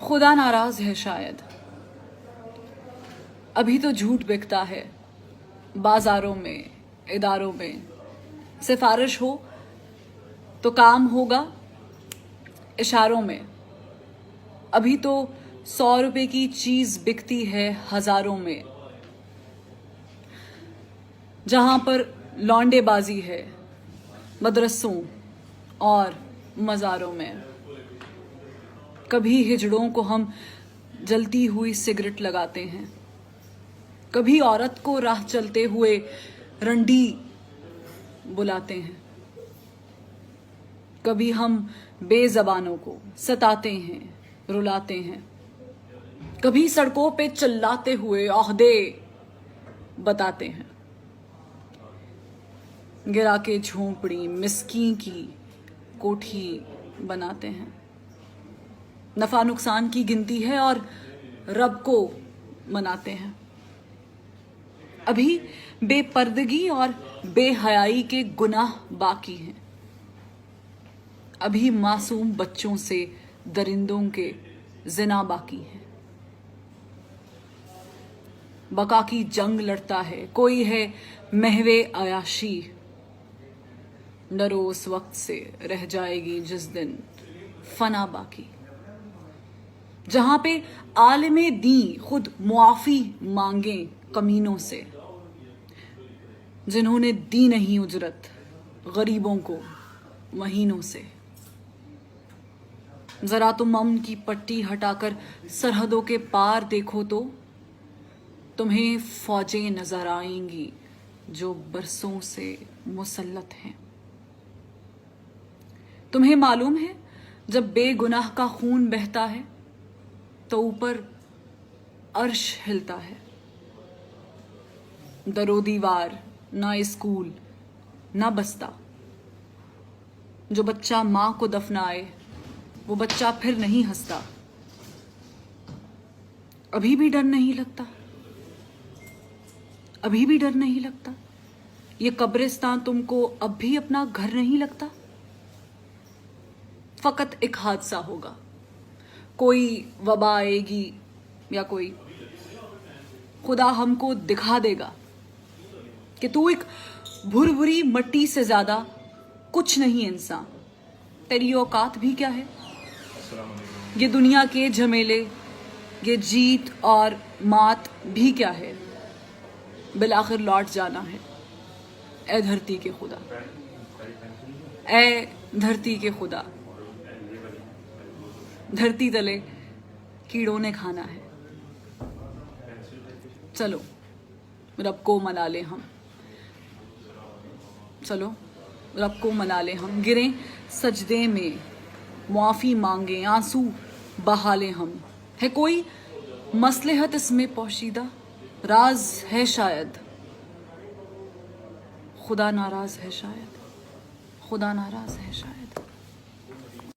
खुदा नाराज है शायद। अभी तो झूठ बिकता है बाजारों में, इदारों में। सिफारिश हो तो काम होगा इशारों में। अभी तो 100 रुपए की चीज बिकती है हजारों में। जहां पर लौंडेबाजी है मदरसों और मज़ारों में। कभी हिजड़ों को हम जलती हुई सिगरेट लगाते हैं, कभी औरत को राह चलते हुए रंडी बुलाते हैं, कभी हम बेज़बानों को सताते हैं, रुलाते हैं, कभी सड़कों पे चिल्लाते हुए ओहदे बताते हैं। गिरा के झोंपड़ी मिस्कीन की कोठी बनाते हैं। नफा नुकसान की गिनती है और रब को मनाते हैं। अभी बेपर्दगी और बेहयाई के गुनाह बाकी हैं। अभी मासूम बच्चों से दरिंदों के जिना बाकी हैं। बका की जंग लड़ता है कोई है महवे अयाशी। डरो उस वक्त से रह जाएगी जिस दिन फना बाकी। जहां पे आलिमे दी खुद मुआफी मांगे कमीनों से, जिन्होंने दी नहीं उजरत गरीबों को महीनों से। जरा तुम अमन की पट्टी हटाकर सरहदों के पार देखो तो तुम्हें फौजें नजर आएंगी जो बरसों से मुसल्लत हैं। तुम्हें मालूम है जब बेगुनाह का खून बहता है तो ऊपर अर्श हिलता है। दरो दीवार ना स्कूल ना बस्ता। जो बच्चा मां को दफनाए वो बच्चा फिर नहीं हंसता। अभी भी डर नहीं लगता, अभी भी डर नहीं लगता। ये कब्रिस्तान तुमको अब भी अपना घर नहीं लगता। फकत एक हादसा होगा, कोई वबा आएगी या कोई खुदा हमको दिखा देगा कि तू एक भुरभुरी मट्टी से ज्यादा कुछ नहीं इंसान। तेरी औकात भी क्या है। ये दुनिया के झमेले, ये जीत और मात भी क्या है। बिलाखिर लौट जाना है। ए धरती के खुदा, ए धरती के खुदा, धरती तले कीड़ों ने खाना है। चलो रब को मना ले हम, चलो रब को मना ले हम। गिरें सजदे में मुआफ़ी मांगे, आंसू बहा ले हम। है कोई मसलहत इसमें पोशीदा, राज है शायद। खुदा नाराज है शायद, खुदा नाराज है शायद।